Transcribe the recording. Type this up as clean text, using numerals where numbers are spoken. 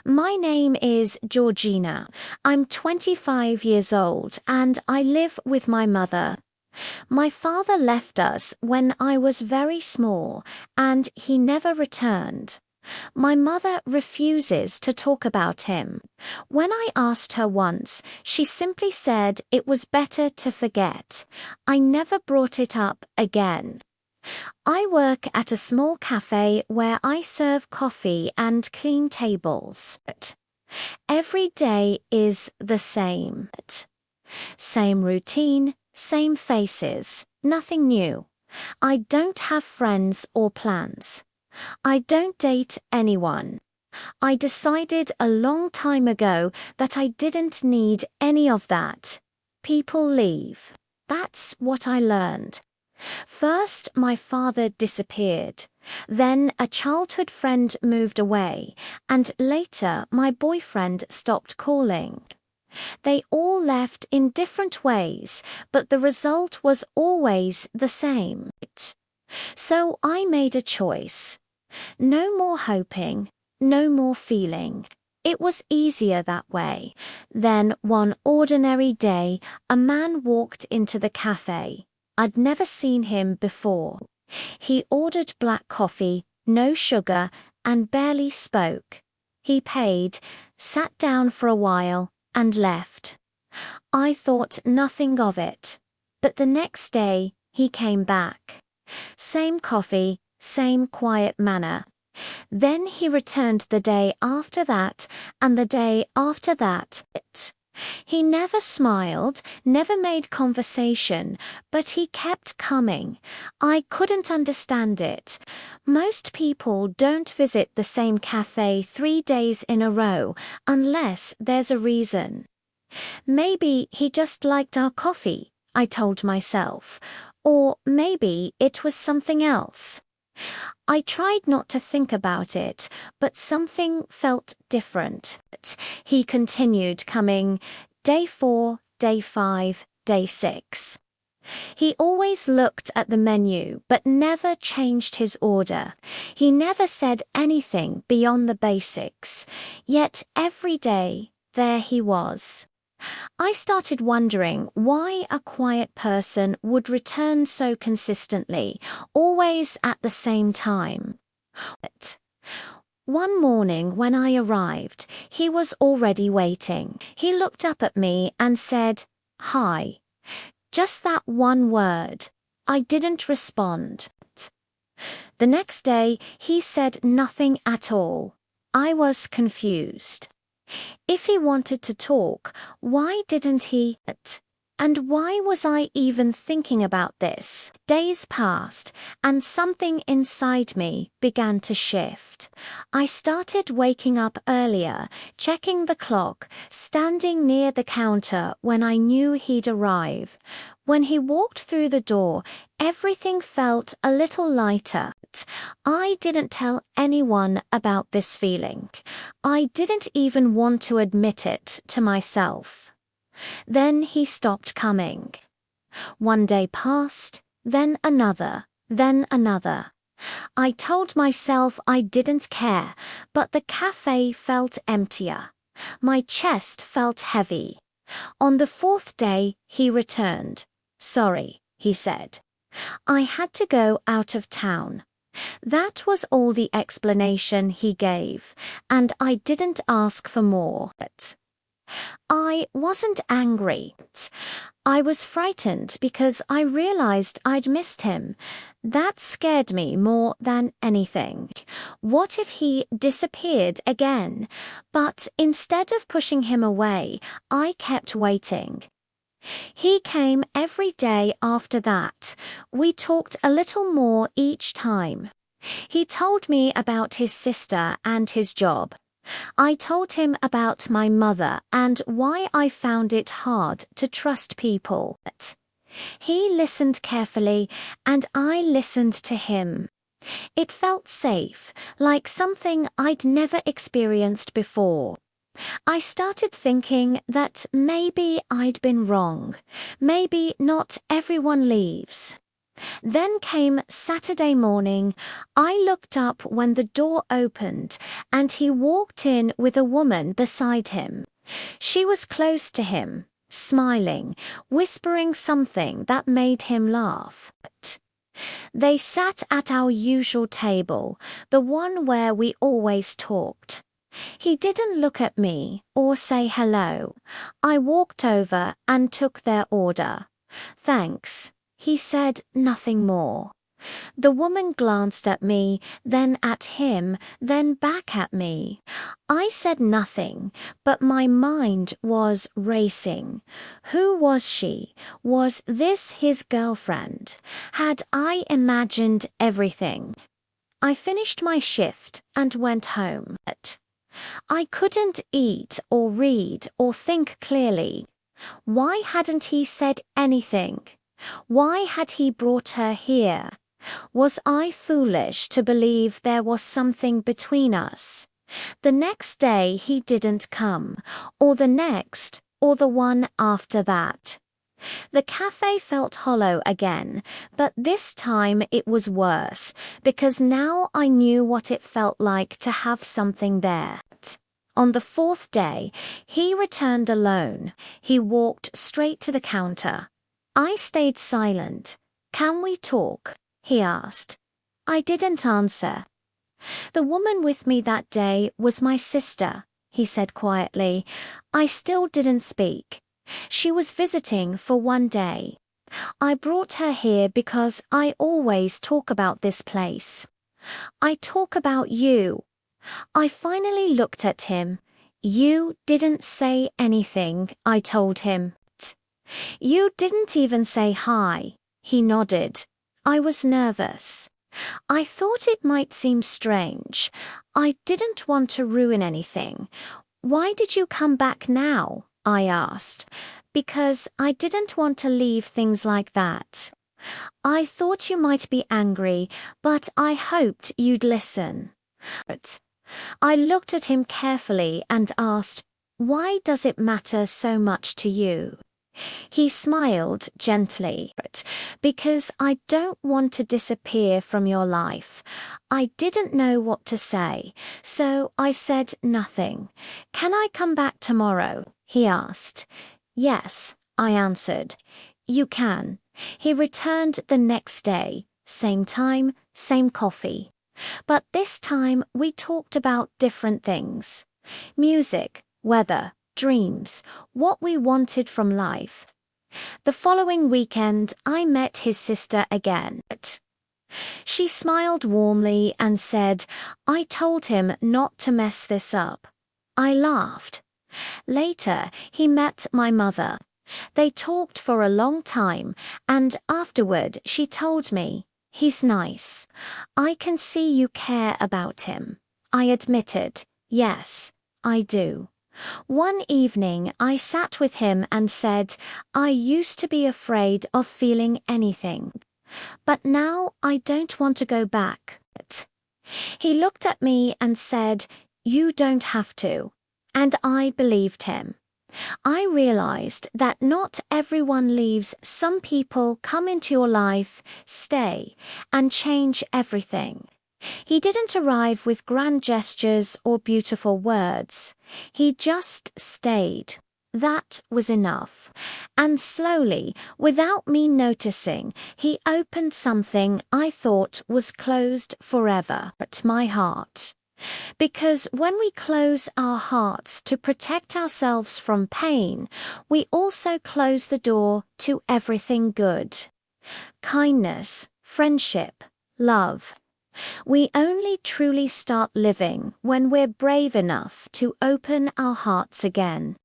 My name is Georgina. I'm 25 years old and I live with my mother. My father left us when I was very small and he never returned. My mother refuses to talk about him. When I asked her once, she simply said it was better to forget. I never brought it up again. I work at a small cafe where I serve coffee and clean tables. Every day is the same. Same routine, same faces, nothing new. I don't have friends or plans. I don't date anyone. I decided a long time ago that I didn't need any of that. People leave. That's what I learned. First, my father disappeared. Then a childhood friend moved away, and later my boyfriend stopped calling. They all left in different ways, but the result was always the same. So I made a choice. No more hoping, no more feeling. It was easier that way. Then one ordinary day, a man walked into the cafe. I'd never seen him before. He ordered black coffee, no sugar, and barely spoke. He paid, sat down for a while, and left. I thought nothing of it. But the next day, he came back. Same coffee, same quiet manner. Then he returned the day after that, and the day after that. He never smiled, never made conversation, but he kept coming. I couldn't understand it. Most people don't visit the same cafe 3 days in a row unless there's a reason. Maybe he just liked our coffee, I told myself. Or maybe it was something else. I tried not to think about it, but something felt different. He continued coming, day 4, day 5, day 6. He always looked at the menu, but never changed his order. He never said anything beyond the basics. Yet every day, there he was. I started wondering why a quiet person would return so consistently, always at the same time. One morning when I arrived, he was already waiting. He looked up at me and said, "Hi." Just that one word. I didn't respond. The next day, he said nothing at all. I was confused. If he wanted to talk, why didn't he? And why was I even thinking about this? Days passed, and something inside me began to shift. I started waking up earlier, checking the clock, standing near the counter when I knew he'd arrive. When he walked through the door, everything felt a little lighter. I didn't tell anyone about this feeling. I didn't even want to admit it to myself. Then he stopped coming. One day passed, then another, then another. I told myself I didn't care, but the cafe felt emptier. My chest felt heavy. On the 4th day, he returned. "Sorry," he said. "I had to go out of town." That was all the explanation he gave, and I didn't ask for more. I wasn't angry. I was frightened because I realized I'd missed him. That scared me more than anything. What if he disappeared again? But instead of pushing him away, I kept waiting. He came every day after that. We talked a little more each time. He told me about his sister and his job. I told him about my mother and why I found it hard to trust people. He listened carefully, and I listened to him. It felt safe, like something I'd never experienced before. I started thinking that maybe I'd been wrong. Maybe not everyone leaves. Then came Saturday morning. I looked up when the door opened, and he walked in with a woman beside him. She was close to him, smiling, whispering something that made him laugh. They sat at our usual table, the one where we always talked. He didn't look at me or say hello. I walked over and took their order. "Thanks." He said nothing more. The woman glanced at me, then at him, then back at me. I said nothing, but my mind was racing. Who was she? Was this his girlfriend? Had I imagined everything? I finished my shift and went home. I couldn't eat or read or think clearly. Why hadn't he said anything? Why had he brought her here? Was I foolish to believe there was something between us? The next day he didn't come, or the next, or the one after that. The cafe felt hollow again, but this time it was worse, because now I knew what it felt like to have something there. On the fourth day, he returned alone. He walked straight to the counter. I stayed silent. "Can we talk?" he asked. I didn't answer. "The woman with me that day was my sister," he said quietly. I still didn't speak. "She was visiting for one day. I brought her here because I always talk about this place. I talk about you." I finally looked at him. "You didn't say anything," I told him. "You didn't even say hi." He nodded. I was nervous. I thought it might seem strange. I didn't want to ruin anything. "Why did you come back now?" I asked. "Because I didn't want to leave things like that. I thought you might be angry, but I hoped you'd listen." I looked at him carefully and asked, "Why does it matter so much to you?" He smiled gently. "Because I don't want to disappear from your life." I didn't know what to say, so I said nothing. "Can I come back tomorrow?" he asked. "Yes," I answered. "You can." He returned the next day, same time, same coffee. But this time we talked about different things. Music, weather, dreams, what we wanted from life. The following weekend, I met his sister again. She smiled warmly and said, "I told him not to mess this up." I laughed. Later, he met my mother. They talked for a long time, and afterward she told me, "He's nice. I can see you care about him." I admitted, "Yes, I do." One evening I sat with him and said, "I used to be afraid of feeling anything, but now I don't want to go back." He looked at me and said, "You don't have to." And I believed him. I realized that not everyone leaves. Some people come into your life, stay, and change everything. He didn't arrive with grand gestures or beautiful words. He just stayed. That was enough. And slowly, without me noticing, he opened something I thought was closed forever at my heart. Because when we close our hearts to protect ourselves from pain, we also close the door to everything good. Kindness, friendship, love. We only truly start living when we're brave enough to open our hearts again.